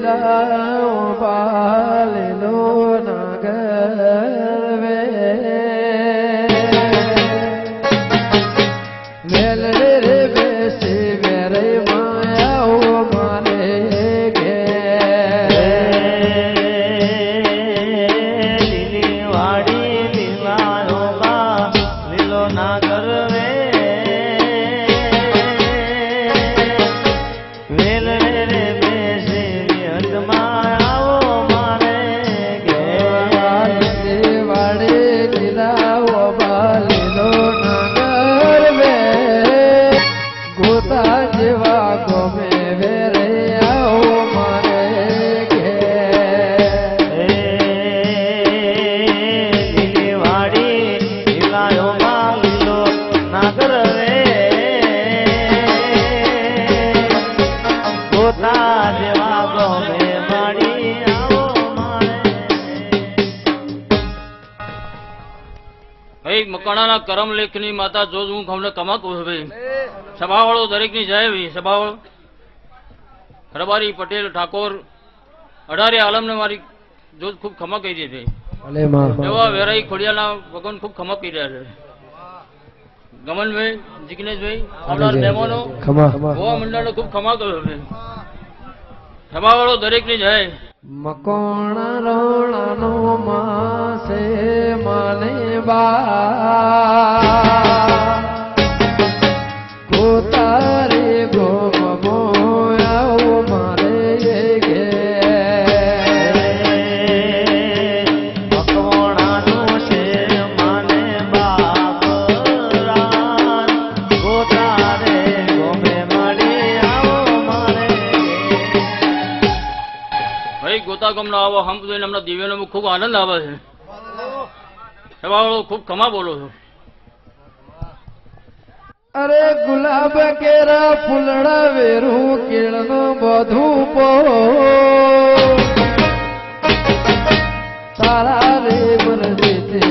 લીલા પાલેલો નાગર વે વેલડે રે બેસી વેરે માયાઓ મારે ગે લીલી વાડી લીલાયો બા લીલો નાગર વે મકાણાના કરમ લેખની માતા જો હું તમને કમા કહું છું ભાઈ સભાવાળો દરેકની જય ભાઈ સભાવાળો રબારી પટેલ ઠાકોર અઢારે આલમને મારી જો ખૂબ ખમા કહી દે છે એવા વેરાઈ ખોડિયાના ભગવાન ખૂબ ખમા કહી રહ્યા છે ગમનભાઈ જિગ્નેશભાઈ આવનાર મહેમાનો ગોવા મંડળને ખૂબ ખમા કહ્યું છે સભાવાળો દરેકની જય મકોણ રોણાનો માસે માને બા કોતારે ગોમો આવો મારે ગે મકોણાનો છે માને બાપરા કોતારે ગોમે માડી આવો મારે ભાઈ ગોતા ગમનો આવો હમ જોઈને હમણાં દિવ્યનો ખૂબ આનંદ આવે છે સભાવાળો ખૂબ ખમા બોલો છો અરે ગુલાબ કેરા ફૂલડા વેરું કેળનો બધું પો તારા રે મરજે તે